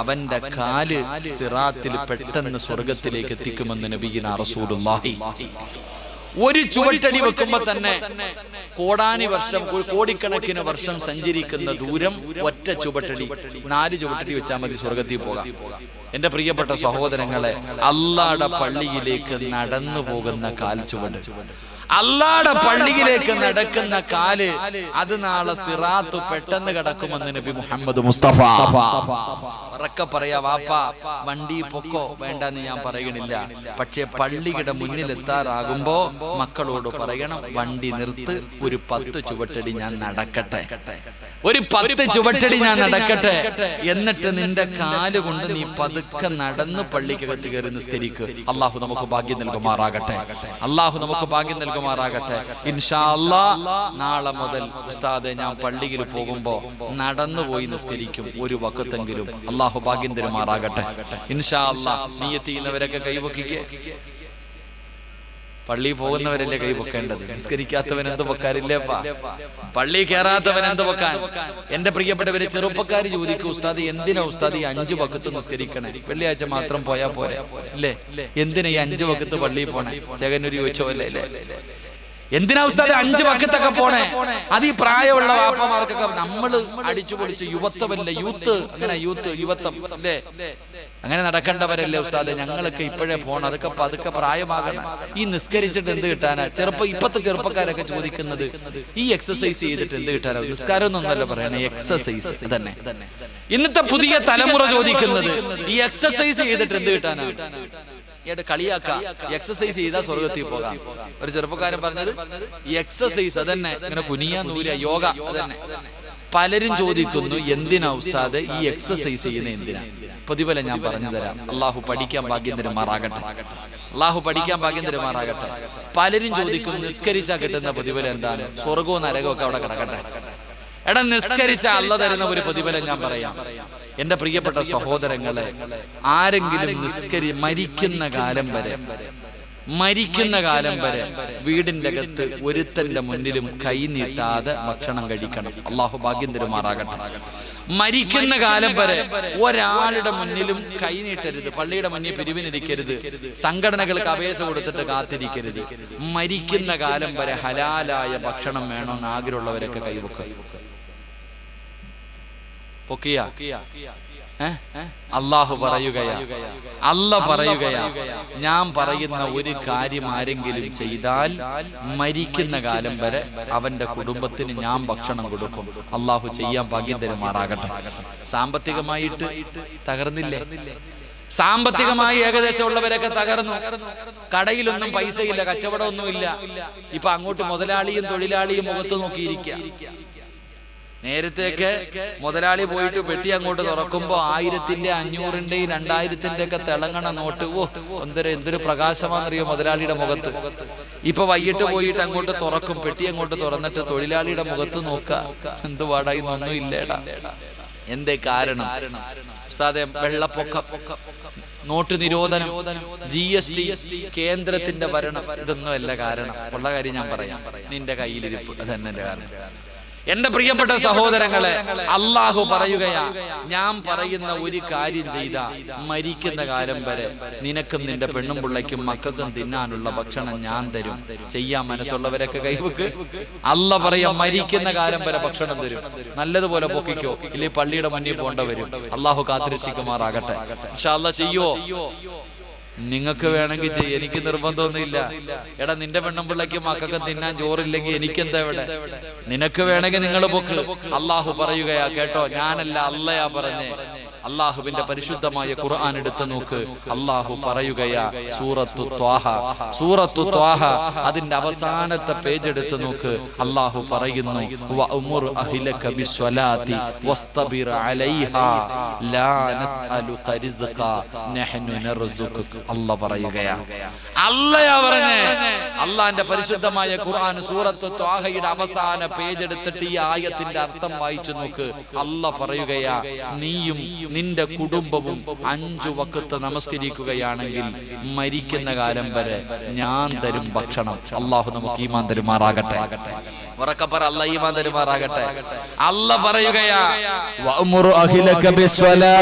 അവന്റെ കാല് സിറാത്തിൽ പെട്ടെന്ന് സ്വർഗത്തിലേക്ക് എത്തിക്കുമെന്ന് നബിയിന റസൂലുള്ളാഹി. ഒരു ചുവട്ടടി വെക്കുമ്പോ തന്നെ കോടാനി വർഷം, കോടിക്കണക്കിന് വർഷം സഞ്ചരിക്കുന്ന ദൂരം ഒറ്റ ചുവട്ടടി, 4 ചുവട്ടടി വെച്ചാൽ മതി സ്വർഗത്തിൽ പോകാം. എന്റെ പ്രിയപ്പെട്ട സഹോദരങ്ങളെ, അല്ലാഹുവിന്റെ പള്ളിയിലേക്ക് നടന്നു പോകുന്ന കാൽ ചുവട്, അല്ലാഹുവിന്റെ പള്ളിയിലേക്ക് നടക്കുന്ന കാല്, അത് നാളെ സിറാത്ത് പെട്ടെന്ന് കടക്കുമെന്ന് നബി മുഹമ്മദ് മുസ്തഫ. ഉറക്കെ പറയാ, വാപ്പാ വണ്ടി പൊക്കോ വേണ്ടെന്ന് ഞാൻ പറയണില്ല. പക്ഷെ പള്ളിയുടെ മുന്നിലെത്താറാകുമ്പോ മക്കളോട് പറയണം, വണ്ടി നിർത്ത്, ഒരു 10 ചുവട്ടടി ഞാൻ നടക്കട്ടെ, ഒരു 10 ചുവട്ടടി ഞാൻ നടക്കട്ടെ. എന്നിട്ട് നിന്റെ കാല് കൊണ്ട് നീ പതുക്കെ നടന്ന് പള്ളിക്കകത്ത് കയറി നിസ്കരിക്ക്. അള്ളാഹു നമുക്ക് ഭാഗ്യം നൽകുമാറാകട്ടെ. അള്ളാഹു നമുക്ക് ഭാഗ്യം നൽകുമാറാകട്ടെ. ഇൻഷാ അല്ലാഹ് നാളെ മുതൽ ഉസ്താദെ ഞാൻ പള്ളിയിൽ പോകുമ്പോ നടന്നുപോയി നിസ്കരിക്കും, ഒരു വഖത്തെങ്കിലും. അള്ളാഹു ഭാഗ്യം തരുമാറാകട്ടെ. ഇൻഷാ അല്ലാഹ് നിയ്യത്ത് ചെയ്യുന്നവരൊക്കെ കൈവക്കിക്കേ. പള്ളി പോകുന്നവരല്ലേ കൈ പൊക്കേണ്ടത്, നിസ്കരിക്കാത്തവൻ എന്ത് പൊക്കാറില്ലേപ്പാ, പള്ളി കയറാത്തവൻ എന്ത് പൊക്കാൻ. എന്റെ പ്രിയപ്പെട്ടവര് ചെറുപ്പക്കാര് ചോദിക്കും, ഉസ്താദ് എന്തിനാ ഉസ്താദ് ഈ 5 വഖത്ത് നിസ്കരിക്കണേ, വെള്ളിയാഴ്ച മാത്രം പോയാ പോരെ അല്ലേ, എന്തിനാ ഈ 5 വഖത്ത് പള്ളിയിൽ പോണേ? ചെകന്നൂര് ചോദിച്ചോ അല്ലേ, എന്തിനാ ഉസ്താദ് 5 വഖത്തൊക്കെ പോണേ? അത് ഈ പ്രായമുള്ള വാപ്പമാർക്കൊക്കെ നമ്മള് അടിച്ചു പൊളിച്ച് യുവത്വമല്ലേ, യൂത്ത്, അങ്ങനെ യുവത്വം അല്ലേ, അങ്ങനെ നടക്കേണ്ടവരല്ലേ ഉസ്താദ്, ഞങ്ങളൊക്കെ ഇപ്പോഴേ പോണം, അതൊക്കെ പ്രായമാകണം. ഈ നിസ്കരിച്ചിട്ട് എന്ത് കിട്ടാനാ? ഇപ്പത്തെ ചെറുപ്പക്കാരൊക്കെ ചോദിക്കുന്നത്, ഈ എക്സസൈസ് ചെയ്തിട്ട് എന്ത് കിട്ടാനോ? നിസ്കാരം ഒന്നല്ല പറയണേ, എക്സസൈസ് തന്നെ. ഇന്നത്തെ പുതിയ തലമുറ ചോദിക്കുന്നത്, ഈ എക്സസൈസ് ചെയ്തിട്ട് എന്ത് കിട്ടാനാ? കളിയാക്ക, എക്സസൈസ് ചെയ്താൽ സ്വർഗത്തിൽ പോകാം. ഒരു ചെറുപ്പക്കാരൻ പറഞ്ഞത് ഈ എക്സസൈസ് അതന്നെ, ഇങ്ങനെ കുനിയാ നൂര യോഗ അതന്നെ. പലരും ചോദിക്കുന്നു, എന്തിനാ ഉസ്താദ് ഈ എക്സസൈസ് ചെയ്യുന്ന, എന്തിനാ? പ്രതിഫലം ഞാൻ പറഞ്ഞു തരാം. അള്ളാഹു പഠിക്കാൻ ഭാഗ്യം തരുമാറാകട്ടെ. അള്ളാഹു പഠിക്കാൻ ഭാഗ്യം തരുമാറാകട്ടെ. പലരും ചോദിക്കുന്നു, നിസ്കരിച്ചാൽ കിട്ടുന്ന പ്രതിഫലം എന്താണ്? സ്വർഗവും നരകവും ഒക്കെ അവിടെ കിടക്കട്ടെ. എടാ, നിസ്കരിച്ച അള്ളാഹു തരുന്ന ഒരു പ്രതിഫലം ഞാൻ പറയാം. എന്റെ പ്രിയപ്പെട്ട സഹോദരങ്ങളെ, ആരെങ്കിലും മരിക്കുന്ന കാലം വരെ വീടിന്റെ അകത്ത് ഒരുത്തന്റെ മുന്നിലും കൈ നീട്ടാതെ ഭക്ഷണം കഴിക്കണം. അള്ളാഹു ഭാഗ്യം തരുമാറാകട്ടെ. മരിക്കുന്ന കാലം വരെ ഒരാളുടെ മുന്നിലും കൈ നീട്ടരുത്, പള്ളിയുടെ മുന്നിൽ പിരിവിനിരിക്കരുത്, സംഘടനകൾക്ക് അപേക്ഷ കൊടുത്തിട്ട് കാത്തിരിക്കരുത്. മരിക്കുന്ന കാലം വരെ ഹലാലായ ഭക്ഷണം വേണമെന്ന് ആഗ്രഹമുള്ളവരൊക്കെ കൈവക്കുക. അല്ലാഹു പറയുകയാ, ഞാൻ പറയുന്ന ഒരു കാര്യം ആരെങ്കിലും ചെയ്താൽ മരിക്കുന്ന കാലം വരെ അവന്റെ കുടുംബത്തിന് ഞാൻ ഭക്ഷണം കൊടുക്കും. അല്ലാഹു ചെയ്യാൻ ഭാഗ്യം തരുമാറാകട്ടെ. സാമ്പത്തികമായിട്ട് തകർന്നില്ലേ? സാമ്പത്തികമായി ഏകദേശം ഉള്ളവരൊക്കെ തകർന്നു. കടയിലൊന്നും പൈസയില്ല, കച്ചവടമൊന്നുമില്ല. ഇപ്പൊ അങ്ങോട്ട് മുതലാളിയും തൊഴിലാളിയും മുഖത്ത് നോക്കിയിരിക്കുക. നേരത്തേക്ക് മുതലാളി പോയിട്ട് പെട്ടി അങ്ങോട്ട് തുറക്കുമ്പോ 1000-ന്റെ 500-ന്റെയും 2000-ന്റെ ഒക്കെ തിളങ്ങണ നോട്ട്, എന്തൊരു പ്രകാശമാണെന്നറിയോ മുതലാളിയുടെ മുഖത്ത്. ഇപ്പൊ വൈകിട്ട് പോയിട്ട് അങ്ങോട്ട് തുറക്കും, പെട്ടി അങ്ങോട്ട് തുറന്നിട്ട് തൊഴിലാളിയുടെ മുഖത്ത് നോക്ക, എന്ത് പാടായി ഒന്നും ഇല്ലേടാ. എന്തേ കാരണം? ഉസ്താദെ, വെള്ളപ്പൊക്കം, നോട്ട് നിരോധനം, GST, കേന്ദ്രത്തിന്റെ ഭരണം, ഇതൊന്നും അല്ല കാരണം. ഉള്ള കാര്യം ഞാൻ പറയാം, നിന്റെ കയ്യിലിരിപ്പ് അതന്നെ എന്റെ കാരണം. എന്റെ പ്രിയപ്പെട്ട സഹോദരങ്ങളെ, അല്ലാഹു പറയുകയാ, ഞാൻ പറയുന്ന ഒരു കാര്യം ചെയ്ത മരിക്കുന്ന കാലം വരെ നിനക്കും നിന്റെ പെണ്ണും പിള്ളയ്ക്കും മക്കൾക്കും തിന്നാനുള്ള ഭക്ഷണം ഞാൻ തരും. ചെയ്യാൻ മനസ്സുള്ളവരൊക്കെ കൈവക്ക്. അല്ലാഹു പറയാ, മരിക്കുന്ന കാലം വരെ ഭക്ഷണം തരും. നല്ലതുപോലെ പൊക്കിക്കോ, ഇല്ലേ പള്ളിയുടെ മുന്നിൽ പോണ്ട വരും. അല്ലാഹു കാത്തിരക്ഷിക്കുമാറാകട്ടെ. ഇൻഷാ അല്ലാഹ് ചെയ്യോ? നിങ്ങൾക്ക് വേണമെങ്കിൽ ചെയ്യും, എനിക്ക് നിർബന്ധമൊന്നുമില്ല. എടാ, നിന്റെ പെണ്ണും പിള്ളയ്ക്ക് മക്കൾക്ക് തിന്നാൻ ചോറില്ലെങ്കിൽ എനിക്കെന്താ ഇവിടെ? നിനക്ക് വേണമെങ്കിൽ നിങ്ങൾ പൊക്ക്. അള്ളാഹു പറയുകയാ, കേട്ടോ, ഞാനല്ല, അള്ളയാ പറഞ്ഞേ. അള്ളാഹുവിന്റെ പരിശുദ്ധമായ ഖുർആൻ എടുത്തു നോക്ക്. അള്ളാഹു പറയുകയാ, സൂറത്തു ത്വാഹ അതിന്റെ അവസാനത്തെ പേജ് എടുത്തു നോക്ക്. അള്ളാഹു പറയുന്നു, വഅ്മുർ അഹ്ലക ബിസ്സലാത്തി വസ്തബിർ അലൈഹാ ലാ നസ്അലുക റിസ്ഖ നഹ്നു നർസുകുക. അല്ലാഹു പറയുകയാ, അള്ളയാ പറഞ്ഞേ. അള്ളാന്റെ പരിശുദ്ധമായ ഖുർആൻ സൂറത്തു ത്വാഹയുടെ അവസാന പേജ് എടുത്തിട്ട് ഈ ആയത്തിന്റെ അർത്ഥം വായിച്ചു നോക്ക്. അള്ളാഹു പറയുകയാ, നീയും നിന്റെ കുടുംബവും 5 വഖത്ത് നമസ്കരിക്കുകയാണെങ്കിൽ മരിക്കുന്ന കാലം വരെ ഞാൻ തരും ഭക്ഷണം. അല്ലാഹു നമുക്ക് ഈമാൻ തരുമാറാകട്ടെ. ഉറക്കെ പറ, അല്ലാഹു ഈമാൻ തരുമാറാകട്ടെ. അല്ലാഹു പറയുകയാ, വഅ്മുർ അഹ്ലക ബിസ്സലാ